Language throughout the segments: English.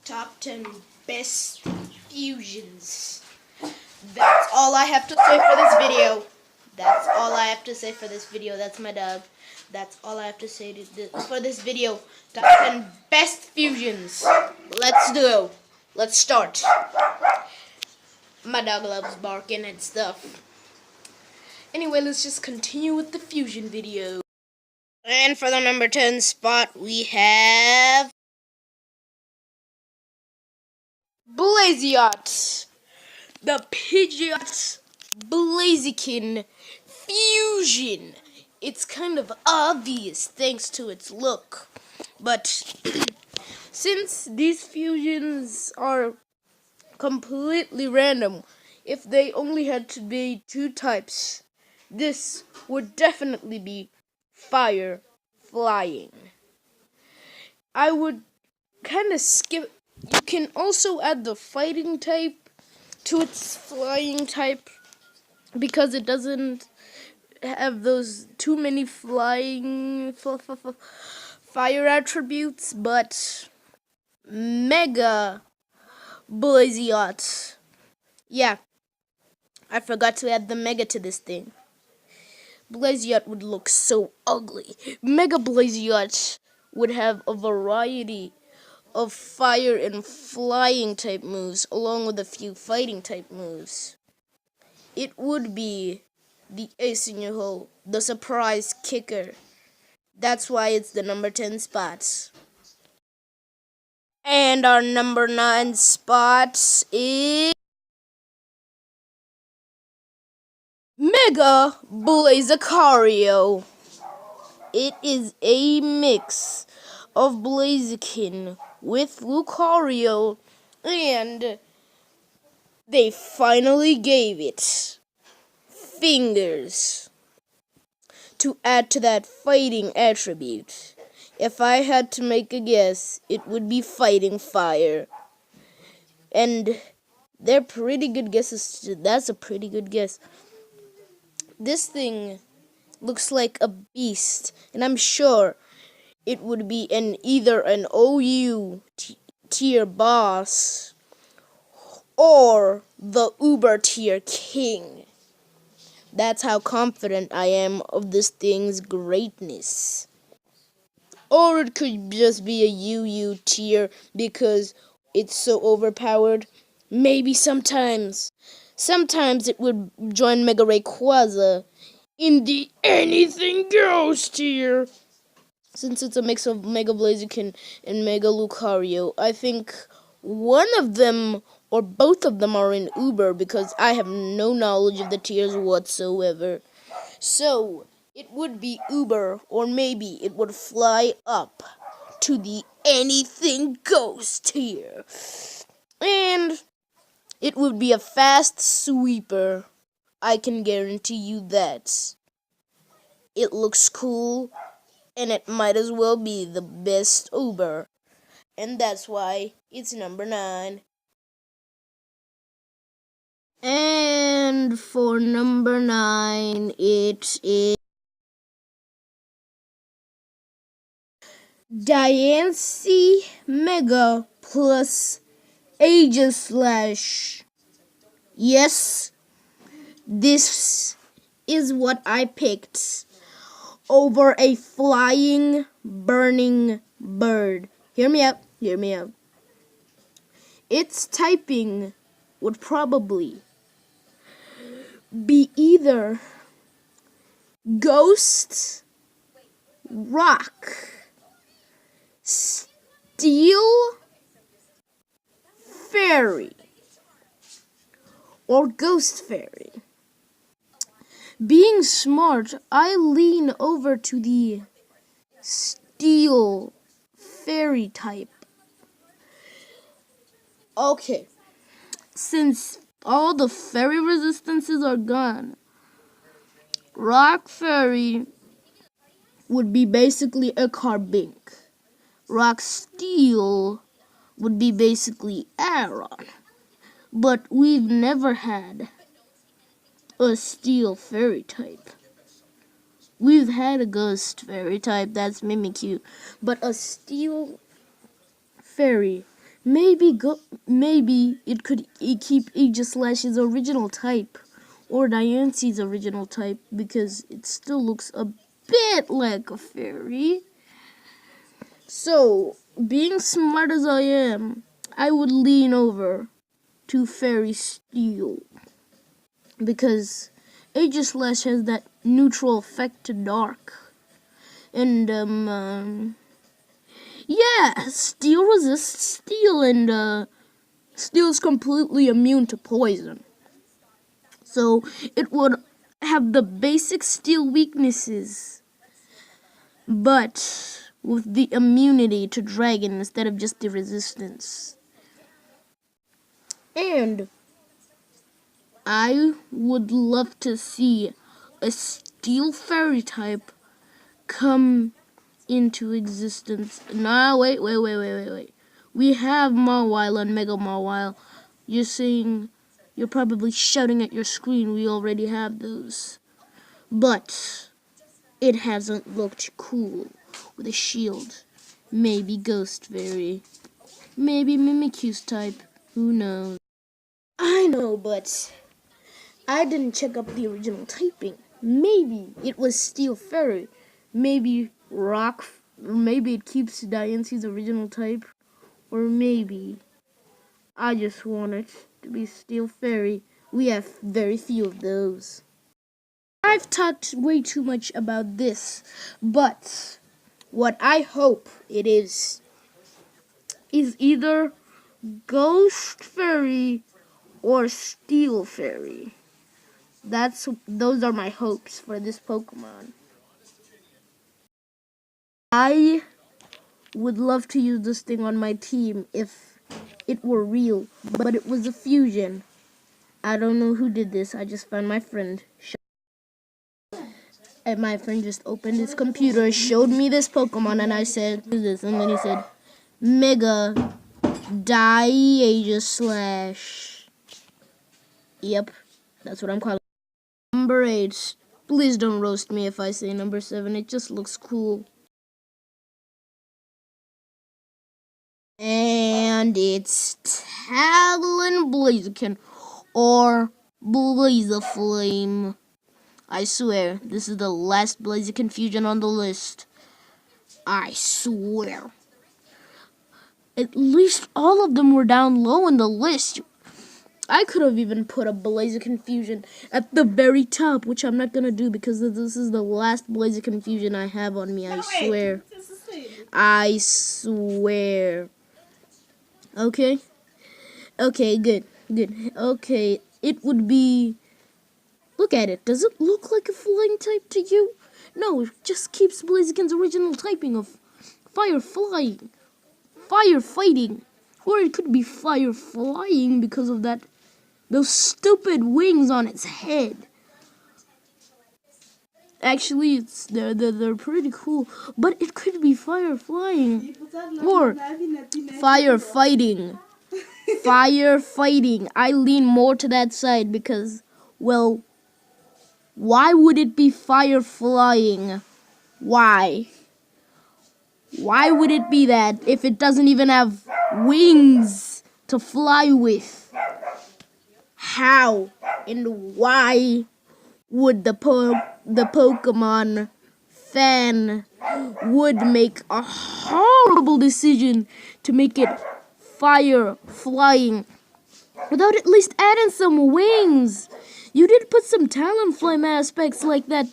Top 10 best fusions. That's all I have to say for this video. That's all I have to say for this video. That's my dog. That's all I have to say for this video. Top 10 best fusions. Let's do. Let's start. My dog loves barking and stuff. Anyway, let's just continue with the fusion video. And for the number 10 spot, we have Blaziot. The Pidgeot Blaziken fusion. It's kind of obvious thanks to its look. But since these fusions are completely random, if they only had to be two types, this would definitely be fire flying. I would kind of skip. You can also add the fighting type to its flying type because it doesn't have those too many flying fire attributes, but Mega Blaziot. Yeah, I forgot to add the Mega to this thing. Blaziot would look so ugly. Mega Blaziot would have a variety of fire and flying type moves, along with a few fighting type moves. It would be the ace in your hole, the surprise kicker. That's why it's the number 10 spot. And our number 9 spot is Mega Blazicario. It is a mix of Blaziken with Lucario, and they finally gave it fingers to add to that fighting attribute. If I had to make a guess, it would be fighting fire. And they're pretty good guesses. That's a pretty good guess. This thing looks like a beast, and I'm sure it would be either an OU tier boss or the Uber tier king. That's how confident I am of this thing's greatness. Or it could just be a UU tier because it's so overpowered. Maybe sometimes it would join Mega Rayquaza in the anything goes tier. Since it's a mix of Mega Blaziken and Mega Lucario, I think one of them or both of them are in Uber because I have no knowledge of the tiers whatsoever. So, it would be Uber, or maybe it would fly up to the anything goes tier. And it would be a fast sweeper. I can guarantee you that. It looks cool, and it might as well be the best Uber. And that's why it's number 9. And for number 9, it is Diancie Mega plus Aegislash. Yes, this is what I picked over a flying, burning bird. Hear me out. Its typing would probably be either Ghost, Rock, Steel, Fairy, or Ghost Fairy. Being smart, I lean over to the Steel Fairy type. Okay, since all the fairy resistances are gone, Rock Fairy would be basically a Carbink. Rock Steel would be basically Aron. But we've never had a Steel Fairy type. We've had a Ghost Fairy type, that's Mimikyu. But a Steel Fairy maybe it could keep Aegislash's original type, or Diance's original type, because it still looks a bit like a fairy. So, being smart as I am, I would lean over to Fairy Steel, because Aegislash has that neutral effect to dark. And, yeah, Steel resists Steel, and, Steel is completely immune to poison. So, it would have the basic Steel weaknesses, but with the immunity to Dragon instead of just the resistance. And I would love to see a Steel Fairy type come into existence. Nah, wait. We have Mawile and Mega Mawile. You're probably shouting at your screen. We already have those. But it hasn't looked cool with a shield. Maybe Ghost Fairy. Maybe Mimikyu's type. Who knows? I know, but I didn't check up the original typing. Maybe it was Steel Fairy. Maybe Rock. Maybe it keeps Diance's original type. Or maybe I just want it to be Steel Fairy. We have very few of those. I've talked way too much about this, but what I hope it is either Ghost Fairy or Steel Fairy. Those are my hopes for this Pokemon. I would love to use this thing on my team if it were real, but it was a fusion. I don't know who did this. I just found my friend. And my friend just opened his computer, showed me this Pokemon, and I said, "Who's this?" And then he said, Mega Aegislash. Yep, that's what I'm calling it. Number 8. Please don't roast me if I say number 7. It just looks cool. And it's Talon Blaziken, or Blazaflame. I swear, this is the last Blaziken fusion on the list. I swear. At least all of them were down low in the list. I could have even put a Blaziken fusion at the very top, which I'm not gonna do because this is the last Blaziken fusion I have on me. I swear. I swear. Okay? Okay, good. Okay, it would be... Look at it. Does it look like a flying type to you? No, it just keeps Blaziken's original typing of fire flying, fire fighting, or it could be fire flying because of those stupid wings on its head. Actually, they're pretty cool, but it could be fire flying or fire fighting. Fire fighting. I lean more to that side because, well, why would it be fire flying? Why? Why would it be that if it doesn't even have wings to fly with? How and why would the Pokemon fan would make a horrible decision to make it fire flying without at least adding some wings? You did put some Talonflame aspects like that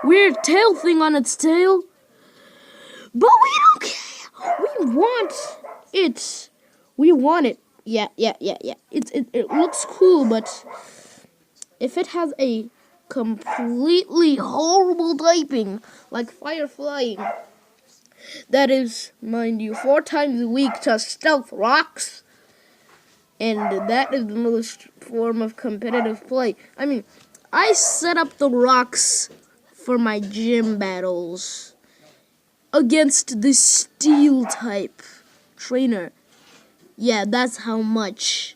weird tail thing on its tail, but we don't care. We want it. We want it. Yeah. It looks cool, but if it has a completely horrible typing like fire flying, that is, mind you, 4 times weak to Stealth Rocks, and that is the most form of competitive play. I mean, I set up the rocks for my gym battles against the Steel type trainer. Yeah, that's how much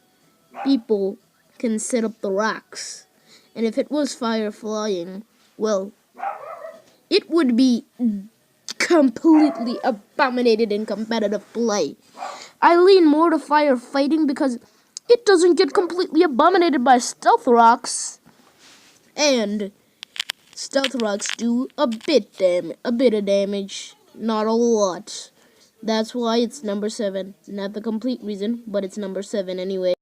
people can set up the rocks. And if it was fire flying, well, it would be completely abominated in competitive play. I lean more to firefighting because it doesn't get completely abominated by stealth rocks. And stealth rocks do a bit of damage, not a lot. That's why it's number 7. Not the complete reason, but it's number 7 anyway.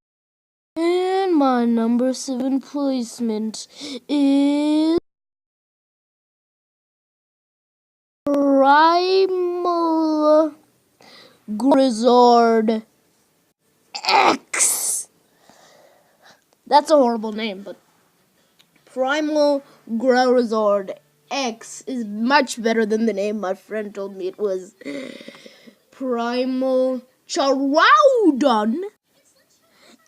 And my number 7 placement is Primal Grizzard X. That's a horrible name, but Primal Grizzard X is much better than the name my friend told me it was. Primal Charodon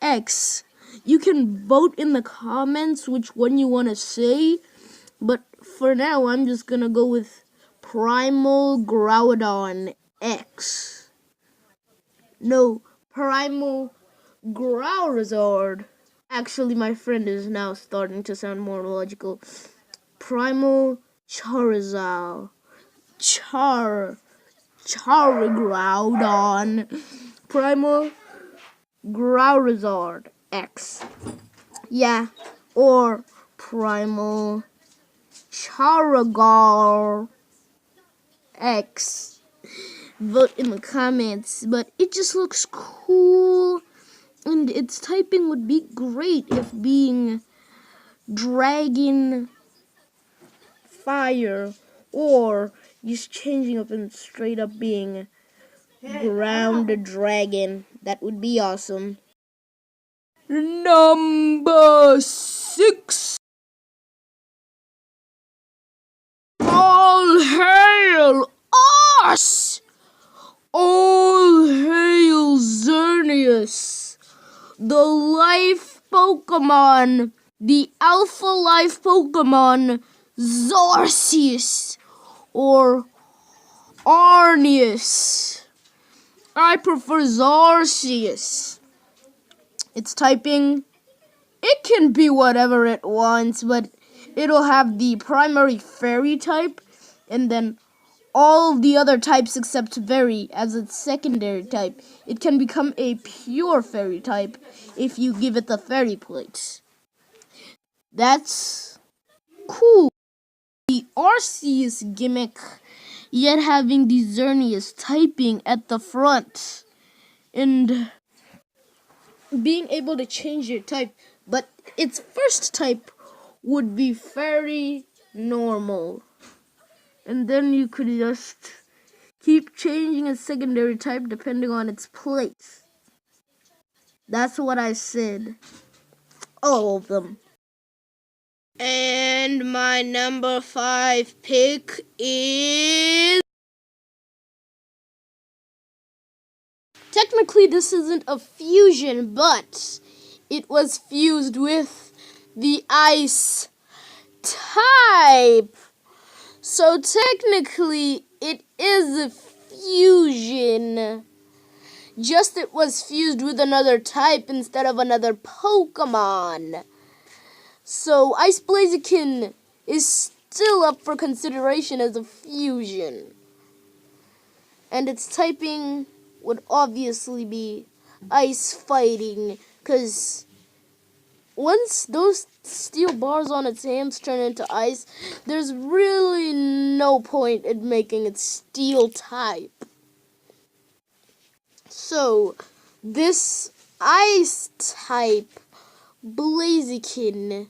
X. You can vote in the comments which one you want to say, but for now I'm just gonna go with Primal Groudon X. No, Primal Growlizard. Actually, my friend is now starting to sound more logical. Primal Charizard. Charizard. Primal Growlizard X. Yeah, or Primal Charizard X. Vote in the comments, but it just looks cool, and its typing would be great if being Dragon Fire, or just changing up and straight up being Ground Dragon. That would be awesome. Number 6. All hail us! All hail Xerneas, the life Pokemon, the alpha life Pokemon Zarcius or Arceus. I prefer Zarcius. Its typing, it can be whatever it wants, but it'll have the primary fairy type and then all the other types except fairy as its secondary type. It can become a pure fairy type if you give it the fairy plate. That's cool. The Arceus gimmick, yet having the Xerneas typing at the front and being able to change your type, but its first type would be fairy normal. And then you could just keep changing its secondary type depending on its place. That's what I said. All of them. And my number 5 pick is... Technically, this isn't a fusion, but it was fused with the ice type. So technically, it is a fusion. Just it was fused with another type instead of another Pokemon. So Ice Blaziken is still up for consideration as a fusion. And its typing would obviously be ice fighting, because once those steel bars on its hands turn into ice, there's really no point in making it steel type. So, this ice type Blaziken,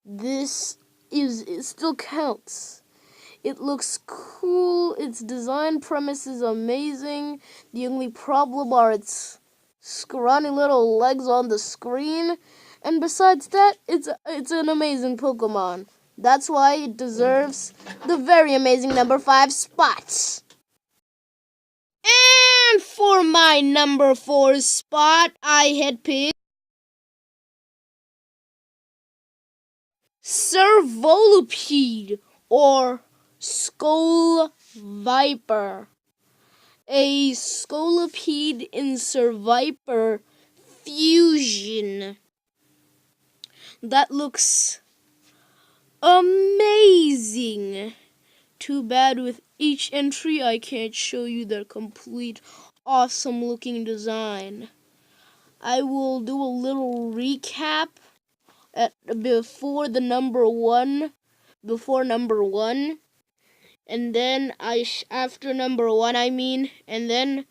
it still counts. It looks cool, its design premise is amazing. The only problem are its scrawny little legs on the screen. And besides that, it's an amazing Pokemon. That's why it deserves the very amazing number 5 spot. And for my number 4 spot, I had picked Servolipede or Skull Viper. A Scolipede in Serviper fusion. That looks amazing. Too bad with each entry I can't show you their complete awesome looking design. I will do a little recap before number one, and then after number one, and then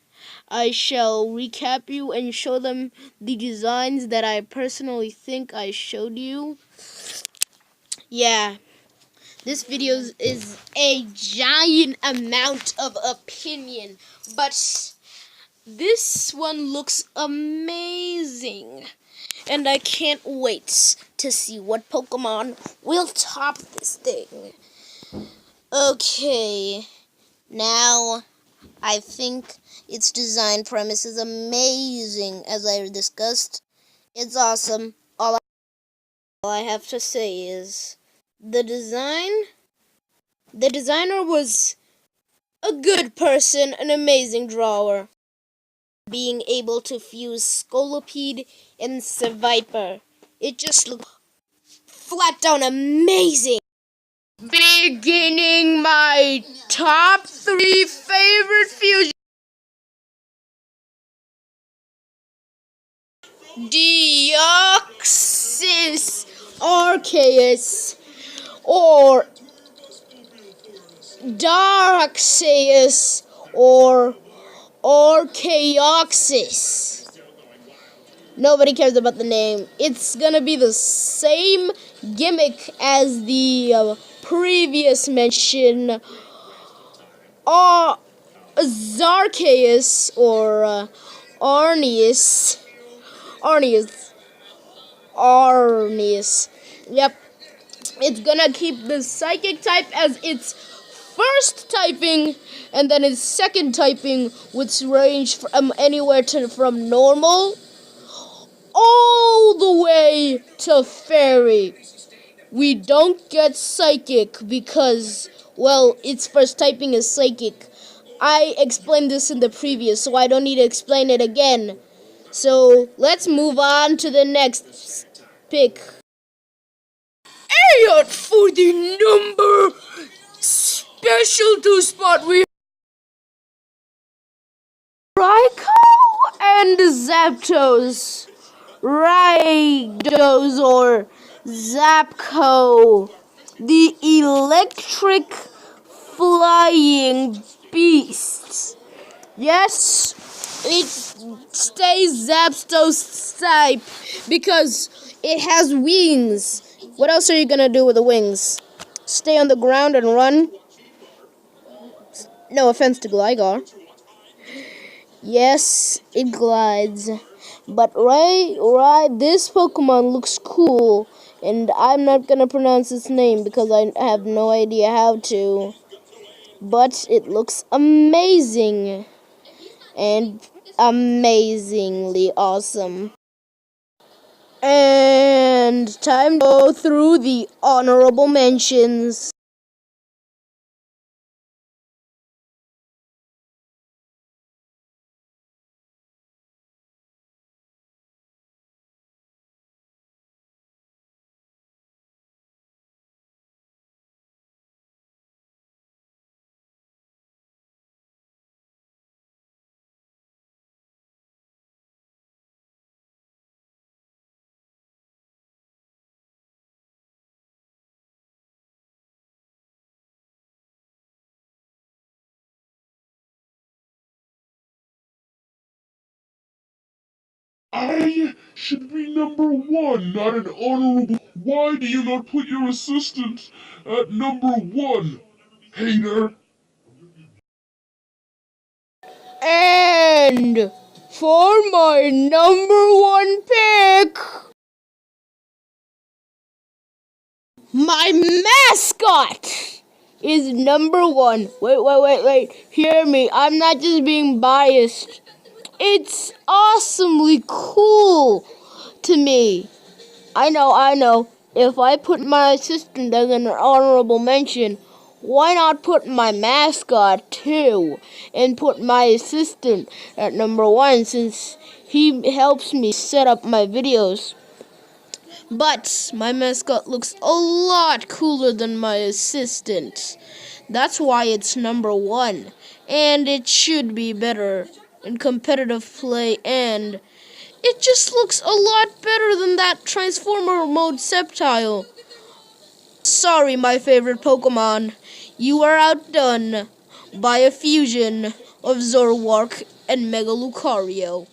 I shall recap you and show them the designs that I personally think I showed you. Yeah, this video is a giant amount of opinion, but this one looks amazing. And I can't wait to see what Pokemon will top this thing. Okay, now I think its design premise is amazing, as I discussed. It's awesome. All I have to say is the designer was a good person, an amazing drawer. Being able to fuse Scolipede and Seviper. It just looked flat down amazing. Beginning my top 3 favorite fusion. Deoxys Arceus or Darkseus or Arceoxys. Nobody cares about the name. It's gonna be the same gimmick as the previous mention. Zarceus or Arceus. Yep. It's gonna keep the psychic type as its first typing, and then its second typing, which range from anywhere from normal all the way to fairy. We don't get psychic because, well, its first typing is psychic. I explained this in the previous, so I don't need to explain it again. So let's move on to the next pick. And for the number special 2 spot, we Raikou and Zapdos. Raidos or Zapco, the electric flying beast. Yes, it stays Zapdos type because it has wings. What else are you gonna do with the wings? Stay on the ground and run? No offense to Gligar. Yes, it glides. But this Pokemon looks cool, and I'm not gonna pronounce its name because I have no idea how to. But it looks amazing, and amazingly awesome. And time to go through the honorable mentions. I should be number 1, not an honorable. Why do you not put your assistant at number 1, hater? And for my number 1 pick, my mascot is number 1. Wait. Hear me. I'm not just being biased. It's awesomely cool to me. I know. If I put my assistant as an honorable mention, why not put my mascot too? And put my assistant at number 1 since he helps me set up my videos. But my mascot looks a lot cooler than my assistant. That's why it's number 1. And it should be better. in competitive play, and it just looks a lot better than that Transformer mode Sceptile. Sorry, my favorite Pokemon. You are outdone by a fusion of Zoroark and Mega Lucario.